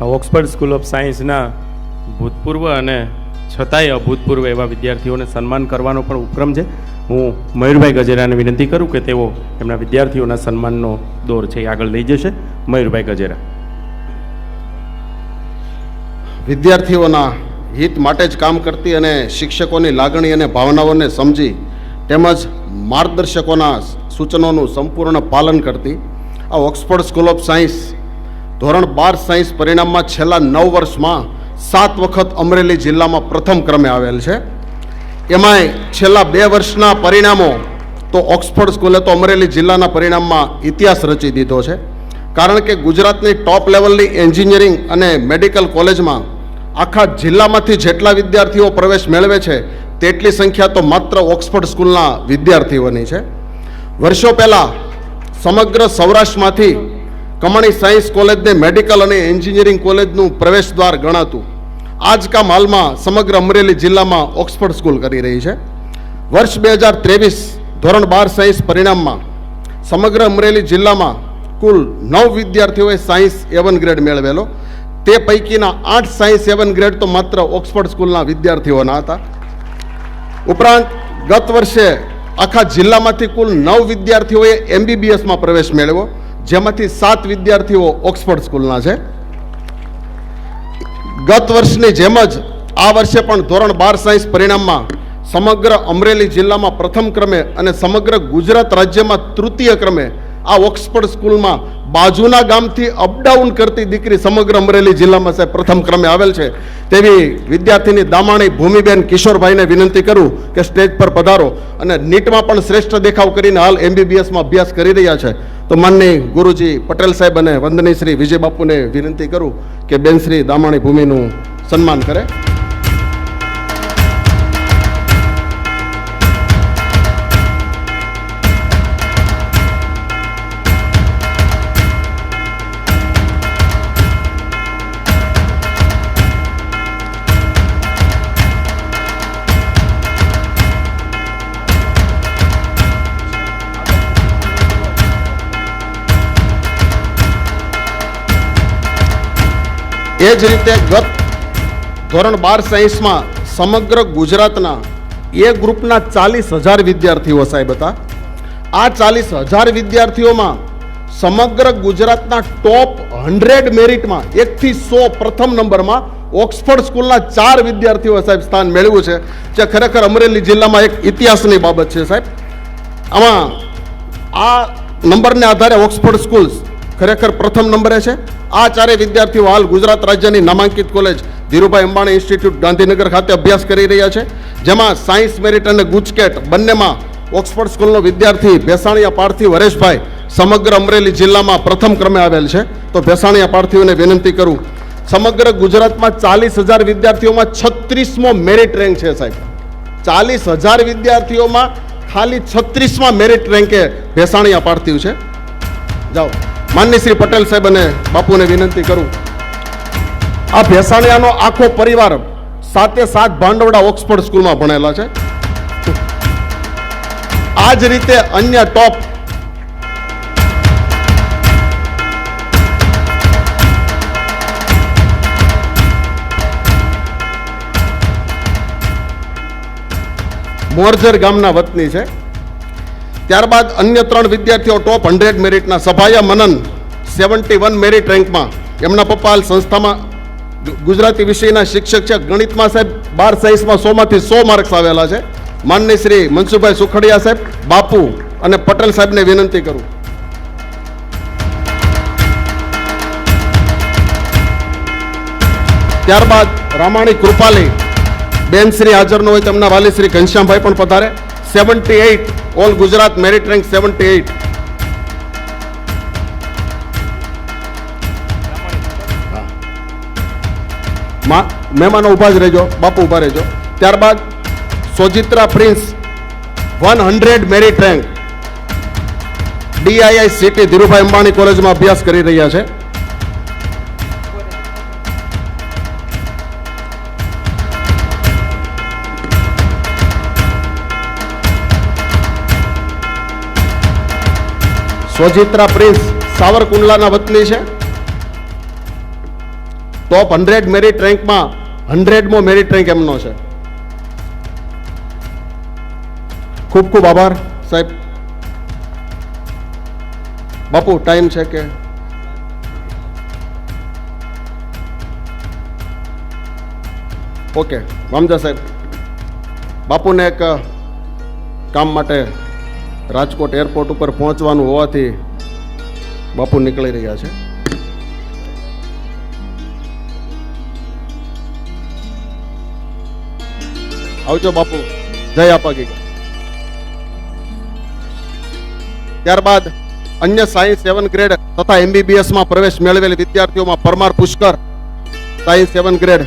Oxford school of સાયન્સના ભૂતપૂર્વ અને છતાંય અભૂતપૂર્વ એવા વિદ્યાર્થીઓને સન્માન કરવાનો પણ ઉપક્રમ છે. હું મયુરભાઈ ગજેરાને વિનંતી કરું કે તેઓ એમના વિદ્યાર્થીઓના સન્માનનો દોર છે એ આગળ લઈ જશે. મયુરભાઈ ગજેરા. વિદ્યાર્થીઓના હિત માટે જ કામ કરતી અને શિક્ષકોની લાગણી અને ભાવનાઓને સમજી તેમજ માર્ગદર્શકોના સૂચનોનું સંપૂર્ણ પાલન કરતી આ ઓક્સફર્ડ સ્કૂલ ઓફ સાયન્સ ધોરણ 12 સાયન્સ પરિણામમાં છેલ્લા 9 વર્ષમાં 7 વખત અમરેલી જિલ્લામાં પ્રથમ ક્રમે આવેલ છે. એમાંય છેલ્લા 2 વર્ષના પરિણામો તો ઓક્સફર્ડ સ્કૂલે તો અમરેલી જિલ્લાના પરિણામમાં ઇતિહાસ રચી દીધો છે. કારણ કે ગુજરાતની ટોપ લેવલની એન્જિનિયરિંગ અને મેડિકલ કોલેજમાં આખા જિલ્લામાંથી જેટલા વિદ્યાર્થીઓ પ્રવેશ મેળવે છે તેટલી સંખ્યા તો માત્ર ઓક્સફર્ડ સ્કૂલના વિદ્યાર્થીઓની છે. વર્ષો પહેલાં સમગ્ર સૌરાષ્ટ્રમાંથી કમાણી સાયન્સ કોલેજને મેડિકલ અને એન્જિનિયરિંગ કોલેજનું પ્રવેશ દ્વાર ગણાતું. આજ કામ હાલમાં સમગ્ર અમરેલી જિલ્લામાં ઓક્સફર્ડ સ્કૂલ કરી રહી છે. વર્ષ 2023 ધોરણ 12 સાયન્સ પરિણામમાં સમગ્ર અમરેલી જિલ્લામાં કુલ 9 વિદ્યાર્થીઓએ સાયન્સ A1 ગ્રેડ મેળવેલો. તે પૈકીના 8 સાયન્સ A1 ગ્રેડ તો માત્ર ઓક્સફર્ડ સ્કૂલના વિદ્યાર્થીઓના હતા. ઉપરાંત ગત વર્ષે આખા જિલ્લામાંથી કુલ 9 વિદ્યાર્થીઓએ MBBSમાં પ્રવેશ મેળવ્યો, જેમાંથી 7 વિદ્યાર્થીઓ ઓક્સફર્ડ સ્કૂલના છે. ગત વર્ષની જેમ જ આ વર્ષે પણ ધોરણ 12 સાયન્સ પરિણામમાં સમગ્ર અમરેલી જિલ્લામાં પ્રથમ ક્રમે અને સમગ્ર ગુજરાત રાજ્યમાં તૃતીય ક્રમે આ ઓક્સફર્ડ સ્કૂલમાં બાજુના ગામથી અપડાઉન કરતી દીકરી સમગ્ર અમરેલી જિલ્લામાં સાહેબ પ્રથમ ક્રમે આવેલ છે. તેવી વિદ્યાર્થીની દામાણી ભૂમિબેન કિશોરભાઈને વિનંતી કરું કે સ્ટેજ પર પધારો અને નીટમાં પણ શ્રેષ્ઠ દેખાવ કરીને હાલ MBBSમાં અભ્યાસ કરી રહ્યા છે. તો માનની ગુરુજી પટેલ સાહેબ અને વંદનીય શ્રી વિજય બાપુને વિનંતી કરું કે બેન શ્રી દામાણી ભૂમિનું સન્માન કરે. એ જ રીતે ગત ધોરણ 12 સાયન્સમાં સમગ્ર ગુજરાતના એ ગ્રુપના 40,000 વિદ્યાર્થીઓ સાહેબ હતા. આ 40,000 વિદ્યાર્થીઓમાં સમગ્ર ગુજરાતના ટોપ 100 મેરિટમાં 1 થી 100 પ્રથમ નંબરમાં ઓક્સફર્ડ સ્કૂલના 4 વિદ્યાર્થીઓ સાહેબ સ્થાન મેળવ્યું છે, જે ખરેખર અમરેલી જિલ્લામાં એક ઇતિહાસની બાબત છે સાહેબ. આમાં આ નંબરને આધારે ઓક્સફર્ડ સ્કૂલ ખરેખર પ્રથમ નંબરે છે. આ 4 વિદ્યાર્થીઓ હાલ ગુજરાત રાજ્યની નામાંકિત કોલેજ ધીરુભાઈ અંબાણી ઇન્સ્ટિટ્યૂટ ગાંધીનગર ખાતે અભ્યાસ કરી રહ્યા છે, જેમાં સાયન્સ મેરિટ અને ગુજકેટ બંનેમાં ઓક્સફર્ડ સ્કૂલનો વિદ્યાર્થી ભેસાણીયા પાર્થિવ હરેશભાઈ સમગ્ર અમરેલી જિલ્લામાં પ્રથમ ક્રમે આવેલ છે. તો ભેસાણીયા પાર્થિવને વિનંતી કરું. સમગ્ર ગુજરાતમાં 40,000 વિદ્યાર્થીઓમાં 36મો મેરિટ રેન્ક છે સાહેબ. 40,000 વિદ્યાર્થીઓમાં ખાલી 36મા મેરિટ રેન્કે ભેસાણીયા પાર્થિવ છે. જાઓ માનની શ્રી પટેલ સાહેબ અને બાપુને વિનંતી કરું. આ ભેસાણીયાનો આખો પરિવાર 7 ભાંડવડા ઓક્સફર્ડ સ્કૂલમાં ભણેલા છે. આ જ રીતે અન્ય ટોપ મોરજર ગામના વતની છે. ત્યારબાદ અન્ય 3 વિદ્યાર્થીઓ ટોપ 100 મેરિટના સભાયા મનન 71 મેરિટ રેન્કમાં. એમના પપ્પા હાલ સંસ્થામાં ગુજરાતી વિષયના શિક્ષક છે. ગણિતમાં સાહેબ 12 સાયન્સમાં 100માંથી 100 માર્ક્સ આવેલા છે. માનની શ્રી મનસુખભાઈ સુખડિયા સાહેબ, બાપુ અને પટેલ સાહેબને વિનંતી કરું. ત્યારબાદ રામાણી કૃપાલી બેન શ્રી હાજર ન હોય તેમના વાલી શ્રી ઘનશ્યામભાઈ પણ પધારે. 78 ઓલ ગુજરાત મેરિટ રેન્ક 78. મહેમાનો ઉભા જ રહેજો, બાપુ ઉભા રહેજો. ત્યારબાદ Sojitra prince 100 merit rank DIICT Dhirubhai Ambani કોલેજમાં અભ્યાસ કરી રહ્યા છે. સોજિત્રા પ્રિન્સ સાવરકુંડલાના વતની છે. ટોપ 100 મેરિટ રેન્કમાં 100મો મેરિટ રેન્ક એમનો છે. ખૂબ ખૂબ આભાર સાહેબ. બાપુ ટાઈમ છે કે? ઓકે વામજા સાહેબ, બાપુને એક કામ માટે રાજકોટ એરપોર્ટ ઉપર પહોંચવાનું હોવાથી બાપુ નીકળી રહ્યા છે. આવજો બાપુ, જય આપાગી. ત્યારબાદ અન્ય સાયન્સ 7 ગ્રેડ તથા MBBS માં પ્રવેશ મેળવેલ વિદ્યાર્થીઓમાં Parmar Pushkar science 7 grade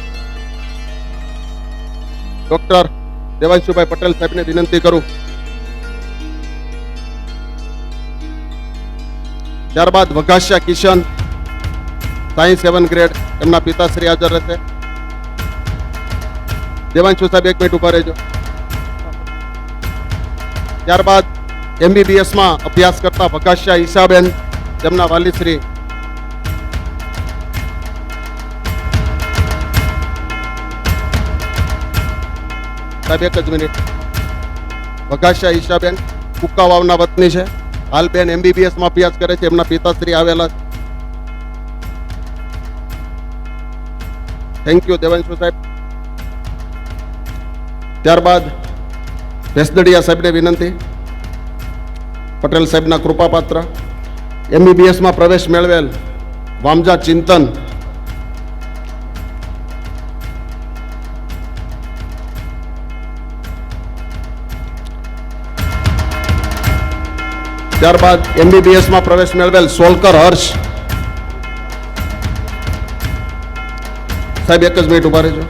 doctor Devanshubhai Patel સાહેબને વિનંતી કરું. ત્યારબાદ વઘાસિયા કિશન સાયન્સ 7 ગ્રેડ, એમના પિતાશ્રી હાજર રહેશે. દેવાંશુ સાહેબ 1 મિનિટ ઉભા રહેજો. ત્યારબાદ MBBS માં અભ્યાસ કરતા વઘાસિયા ઈશાબેન, તેમના વાલીશ્રી. સાહેબ 1 જ મિનિટ. વઘાસિયા ઈશાબેન કુકાવાવના વતની છે, હાલ બેન MBBS માં અભ્યાસ કરે છે, એમના પિતાશ્રી આવેલા. થેન્ક યુ દેવાંશુ સાહેબ. ત્યારબાદ ભેસદડિયા સાહેબને વિનંતી, પટેલ સાહેબના કૃપાપાત્ર. MBBS માં પ્રવેશ મેળવેલ વામજા ચિંતન. ત્યારબાદ MBBS માં પ્રવેશ મેળવેલ સોલકર હર્ષ. સાહેબ 1 જ મિનિટ ઉભા રહેજો.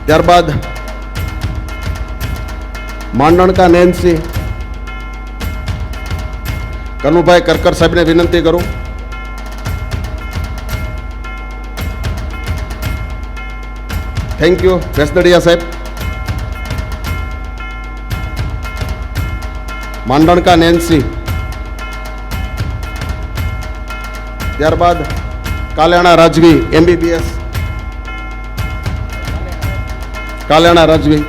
ત્યારબાદ માંડણકા નેન્સી, કનુભાઈ કરકર સાહેબને વિનંતી કરું. થેન્ક યુ ભેસદડિયા સાહેબ. માંડણકા નેન્સી. ત્યારબાદ કાલેણા રાજવી MBBS. કાલેણા રાજવી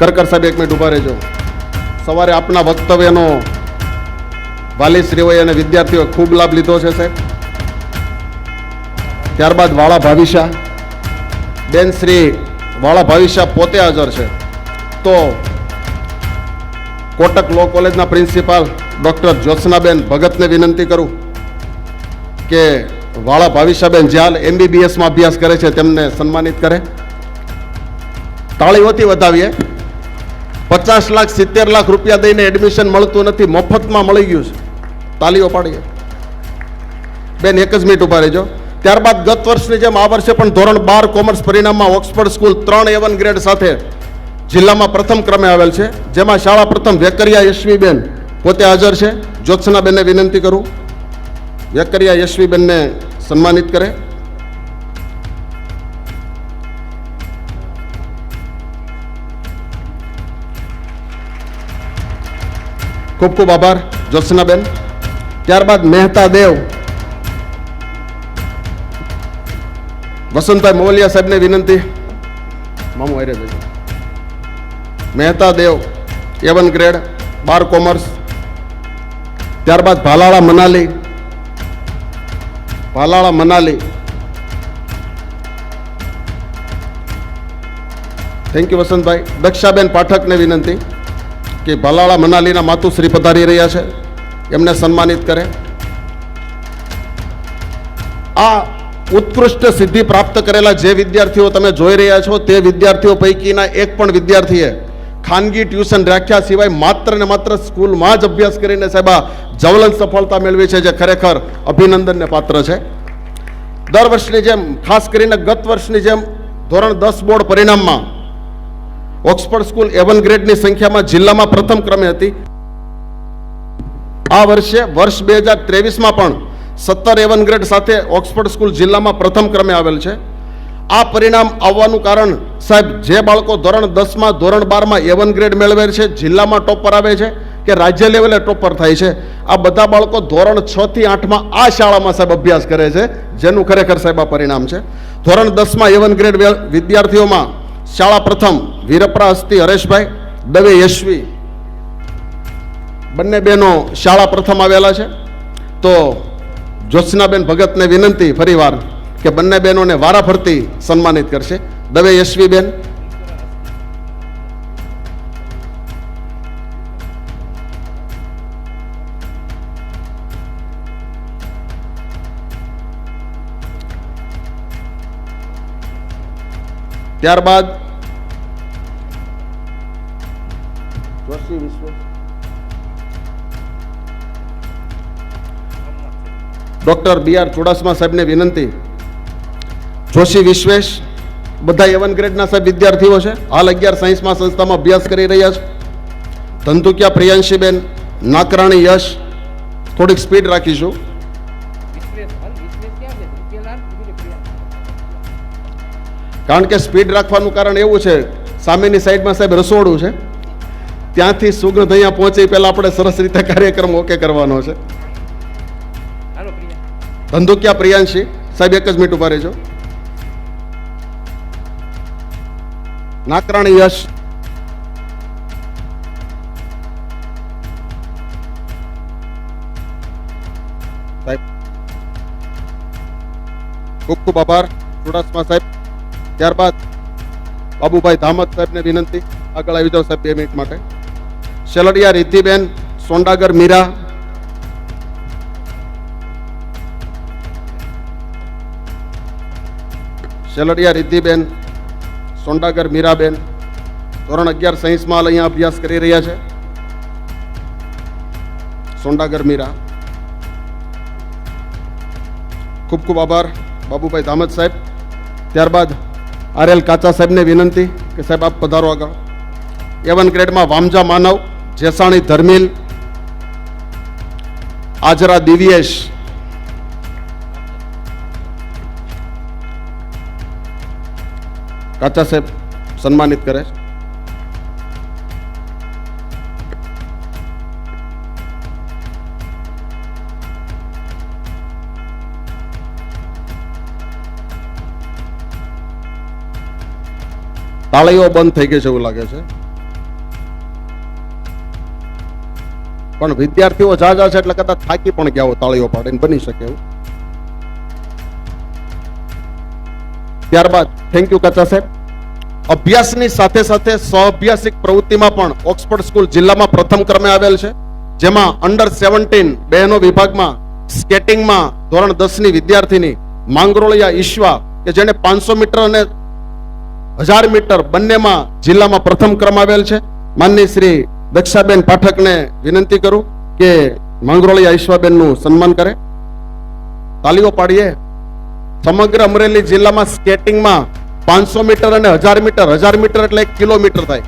કરકર સાહેબ 1 મિનિટ ઉભા રહેજો. સવારે આપના વક્તવ્યનો વાલીશ્રીઓએ અને વિદ્યાર્થીઓએ ખૂબ લાભ લીધો છે સાહેબ. ત્યારબાદ વાળા ભાવિશા બેન, શ્રી વાળા ભાવિશા પોતે હાજર છે. તો કોટક લો કોલેજના પ્રિન્સિપાલ ડોક્ટર જ્યોત્સનાબેન ભગતને વિનંતી કરું કે વાળા ભાવિશાબેન જે હાલ MBBS માં અભ્યાસ કરે છે તેમને સન્માનિત કરે. તાળીઓથી વધાવીએ. 50 લાખ 70 લાખ રૂપિયા દઈને એડમિશન મળતું નથી, મફતમાં મળી ગયું છે. તાળીઓ પાડીએ. બેન 1 જ મિનિટ ઉભા રહેજો. ત્યારબાદ ગત વર્ષની જેમ આ વર્ષે પણ ધોરણ 12 કોમર્સ પરિણામમાં ઓક્સફર્ડ સ્કૂલ 3 A1 ગ્રેડ સાથે જિલ્લામાં પ્રથમ ક્રમે આવેલ છે, જેમાં શાળા પ્રથમ વેકરિયા યશવીબેન પોતે હાજર છે. જ્યોત્સનાબેનને વિનંતી કરું વેકરિયા યશવીબેનને સન્માનિત કરે. ખૂબ ખૂબ આભાર જ્યોત્સનાબેન. ત્યારબાદ મહેતા દેવ, વસંતભાઈ મોવલિયા સાહેબને વિનંતી. મામુ આરે બેજો. Mehta Dev A1 grade 12 commerce. ત્યારબાદ ભાલાળા મનાલી. ભાલાળા મનાલી. Thank you Vasantbhai. દક્ષાબેન પાઠકને વિનંતી કે ભાલાળા મનાલીના માતુશ્રી પધારી રહ્યા છે, એમને સન્માનિત કરે. આ ઉત્કૃષ્ટ સિદ્ધિ પ્રાપ્ત કરેલા જે વિદ્યાર્થીઓ તમે જોઈ રહ્યા છો તે વિદ્યાર્થીઓ પૈકીના એક પણ વિદ્યાર્થીએ ખાનગી ટ્યુશન રાખ્યા સિવાય માત્ર ને માત્ર સ્કૂલમાં જ અભ્યાસ કરીને સાહેબ આ જ્વલંત સફળતા મેળવી છે, જે ખરેખર અભિનંદનને પાત્ર છે. દર વર્ષની જેમ, ખાસ કરીને ગત વર્ષની જેમ ધોરણ 10 બોર્ડ પરિણામમાં ઓક્સફર્ડ સ્કૂલ A1 ગ્રેડની સંખ્યામાં જિલ્લામાં પ્રથમ ક્રમે હતી. આ વર્ષે વર્ષ 2023માં પણ 17 A1 ગ્રેડ સાથે ઓક્સફર્ડ સ્કૂલ જિલ્લામાં પ્રથમ ક્રમે આવેલ છે. આ પરિણામ આવવાનું કારણ સાહેબ જે બાળકો ધોરણ 10માં ધોરણ 12માં A1 ગ્રેડ મેળવે છે, જિલ્લામાં ટોપર આવે છે કે રાજ્ય લેવલે ટોપર થાય છે, આ બધા બાળકો ધોરણ 6 થી 8માં આ શાળામાં સાહેબ અભ્યાસ કરે છે, જેનું ખરેખર સાહેબ આ પરિણામ છે. ધોરણ 10માં A1 ગ્રેડ વિદ્યાર્થીઓમાં શાળા પ્રથમ વીરપરા હસ્તી હરેશભાઈ, દવે યશવી બંને બહેનો શાળા પ્રથમ આવેલા છે. તો જ્યોત્સનાબેન ભગતને વિનંતી ફરીવાર કે બંને બહેનોને વારાફરતી સન્માનિત કરશે. દવે યશવીબેન, ત્યારબાદ જોશી વિશ્વ, ડોક્ટર B.R. ચુડાસમા સાહેબને વિનંતી. જોશી વિશ્વેશ બધા A1 ગ્રેડના સાહેબ વિદ્યાર્થીઓ છે, હાલ 11 સાયન્સમાં સંસ્થામાં અભ્યાસ કરી રહ્યા છે. ધંધુકિયા પ્રિયાંશીબેન, નાકરાણી યશ, થોડીક સ્પીડ રાખીશું. કારણ કે સ્પીડ રાખવાનું કારણ એવું છે, સામેની સાઈડમાં સાહેબ રસોડું છે, ત્યાંથી સુગંધ અહીંયા પહોંચે પહેલા આપણે સરસ રીતે કાર્યક્રમ ઓકે કરવાનો છે. ધંધુકિયા પ્રિયાંશી સાહેબ એક જ મિનિટ ઉભા રહેજો. નાકરાણી યશ, સાહેબ ખૂબ ખૂબ આભાર ચુડાસમા સાહેબ. ત્યારબાદ બાબુભાઈ ધામત સાહેબને વિનંતી આગળ આવી જાઓ સાહેબ 2 મિનિટ માટે. શેલડિયા રિદ્ધિબેન, સોંડાગર મીરા, શેલડિયા રિદ્ધિબેન, સોંડાગર મીરાબેન ધોરણ 11 સાયન્સમાં હાલ અહીંયા અભ્યાસ કરી રહ્યા છે. સોંડાગર મીરા, ખૂબ ખૂબ આભાર બાબુભાઈ ધામત સાહેબ. ત્યારબાદ RL કાચા સાહેબને વિનંતી કે સાહેબ આપ પધારો આગળ. A1 ગ્રેડમાં વામજા માનવ, જેસાણી ધર્મિલ, આજરા દિવ્યેશ, કાચા સાહેબ સન્માનિત કરે છે. તાળીઓ બંધ થઈ ગઈ છે એવું લાગે છે, પણ વિદ્યાર્થીઓ ઝાઝા છે એટલે કદાચ થાકી પણ ગયા હોય તાળીઓ પાડીને, બની શકે એવું. ત્યારબાદ થેન્ક યુ કાચા સાહેબ. અભ્યાસની સાથે સાથે સહઅભ્યાસિક પ્રવૃત્તિમાં પણ ઓક્સફર્ડ સ્કૂલ જિલ્લામાં પ્રથમ ક્રમે આવેલ છે, જેમાં અંડર 17 બહેનો વિભાગમાં સ્કેટિંગમાં ધોરણ 10ની વિદ્યાર્થીની માંગરોળિયા ઈશ્વા કે જેને 500 મીટર અને 1000 મીટર બંનેમાં જિલ્લામાં પ્રથમ ક્રમ આવેલ છે. માનની શ્રી દક્ષાબેન પાઠકને વિનંતી કરું કે માંગરોળિયા ઈશ્વાબેનનું સન્માન કરે. તાલીઓ પાડીએ. સમગ્ર અમરેલી જિલ્લામાં સ્કેટિંગમાં 500 મીટર અને 1000 મીટર, 1000 મીટર એટલે 1 કિલોમીટર થાય.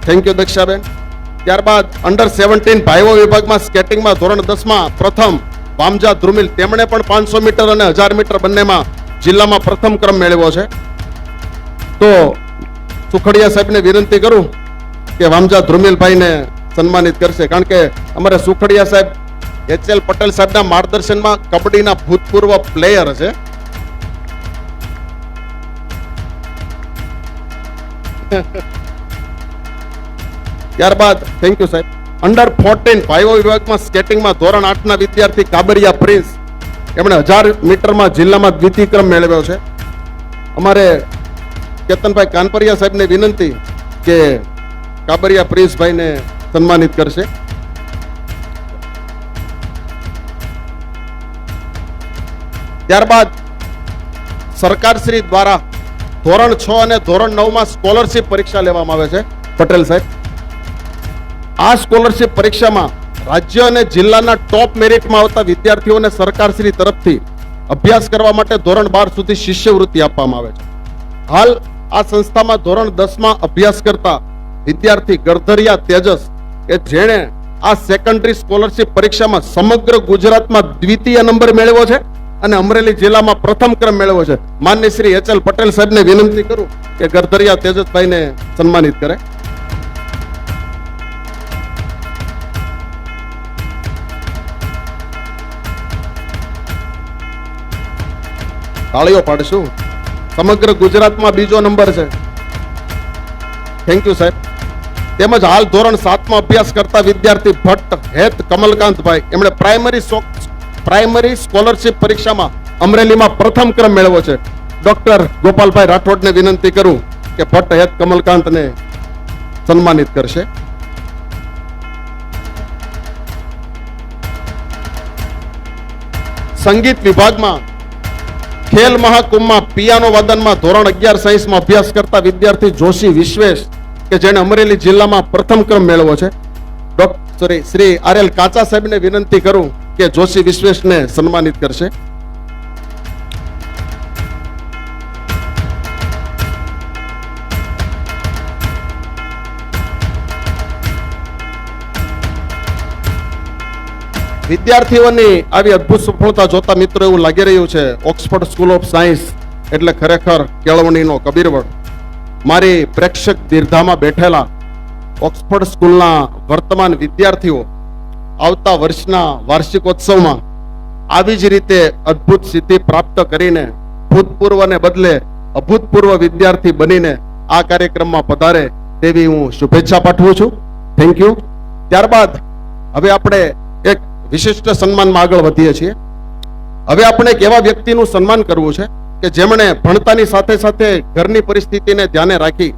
થેન્ક યુ દક્ષાબેન. ત્યારબાદ અંડર 17 ભાઈઓ વિભાગમાં સ્કેટિંગમાં ધોરણ 10માં પ્રથમ વામજા ધ્રુમિલ, તેમણે પણ 500 મીટર અને 1000 મીટર બંનેમાં જિલ્લામાં પ્રથમ ક્રમ મેળવ્યો છે. તો સુખડિયા સાહેબને વિનંતી કરું કે વામજા ધ્રુમિલભાઈને સન્માનિત કરશે, કારણ કે અમારે સુખડિયા સાહેબ HL પટેલ સાહેબના માર્ગદર્શનમાં કબડ્ડીના ભૂતપૂર્વ પ્લેયર છે. ત્યારબાદ થેન્ક યુ સાહેબ. અંડર 14 ભાઈઓ વિભાગમાં સ્કેટિંગમાં ધોરણ 8ના વિદ્યાર્થી કાબરિયા પ્રિન્સ, એમણે 1000 મીટરમાં જિલ્લામાં દ્વિતીય ક્રમ મેળવ્યો છે. અમારે કેતનભાઈ કાનપરિયા સાહેબને વિનંતી કે કાબરિયા પ્રિન્સભાઈને સન્માનિત કરશે. ત્યારબાદ સરકારશ્રી દ્વારા ધોરણ 6 અને ધોરણ 9માં સ્કોલરશિપ પરીક્ષા લેવામાં આવે છે. પટેલ સાહેબ, આ સ્કોલરશિપ પરીક્ષામાં રાજ્ય અને જિલ્લાના ટોપ મેરિટમાં આવતા વિદ્યાર્થીઓને સરકારશ્રી તરફથી અભ્યાસ કરવા માટે ધોરણ 12 સુધી શિષ્યવૃત્તિ આપવામાં આવે છે. હાલ આ સંસ્થામાં ધોરણ 10માં અભ્યાસ કરતા વિદ્યાર્થી ગરધરિયા તેજસ કે જેણે આ સેકન્ડરી સ્કોલરશિપ પરીક્ષામાં સમગ્ર ગુજરાતમાં દ્વિતીય નંબર મેળવ્યો છે, અને અમરેલી જિલ્લામાં પ્રથમ ક્રમ મેળવ્યો છે માનની શ્રી એચ.એલ. પટેલ સાહેબને વિનંતી કરું કે ગરધરિયા તેજસભાઈને સન્માનિત કરે. તાળીઓ પાડશું. સમગ્ર ગુજરાતમાં બીજો નંબર છે. થેન્ક યુ સાહેબ. તેમજ હાલ ધોરણ 7માં અભ્યાસ કરતા વિદ્યાર્થી ભટ્ટ હેત કમલકાંતભાઈ, એમણે પ્રાઇમરી સ્કોલરશિપ પરીક્ષામાં અમરેલીમાં પ્રથમ ક્રમ મેળવ્યો છે. ડોક્ટર ગોપાલભાઈ રાઠોડને વિનંતી કરું કે ભટ્ટ હેત કમલકાંતને સન્માનિત કરશે. સંગીત વિભાગમાં ખેલ મહાકુંભમાં પિયાનો વાદનમાં ધોરણ 11 સાયન્સમાં અભ્યાસ કરતા વિદ્યાર્થી જોશી વિશ્વેશ કે જેણે અમરેલી જિલ્લામાં પ્રથમ ક્રમ મેળવ્યો છે. શ્રી આર.એલ. કાચા સાહેબને વિનંતી કરું કે જોશી વિશ્વેશને સન્માનિત કરશે. વિદ્યાર્થીઓની આવી અદ્ભુત સફળતા જોતા મિત્રો એવું લાગી રહ્યું છે ઓક્સફર્ડ સ્કૂલ ઓફ સાયન્સ એટલે ખરેખર કેળવણીનો કબીરવડ. મારી પ્રેક્ષક દીર્ઘામાં બેઠેલા ઓક્સફર્ડ સ્કૂલના વર્તમાન વિદ્યાર્થીઓ આવતા વર્ષના વાર્ષિકોત્સવમાં આવી જ રીતે અદ્ભુત સિદ્ધિ પ્રાપ્ત કરીને ભૂતપૂર્વને બદલે અભૂતપૂર્વ વિદ્યાર્થી બનીને આ કાર્યક્રમમાં પધારે તેવી હું શુભેચ્છા પાઠવું છું. Thank you. ત્યારબાદ હવે આપણે એક વિશિષ્ટ સન્માનમાં આગળ વધીએ છીએ. હવે આપણે એક એવા વ્યક્તિનું સન્માન કરવું છે કે જેમણે ભણતાની સાથે સાથે ઘરની પરિસ્થિતિને ધ્યાને રાખી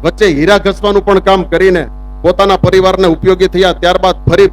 વચ્ચે હીરા ઘસવાનું પણ કામ કરીને પોતાના પરિવારને ઉપયોગી થયા. ત્યારબાદ ફરી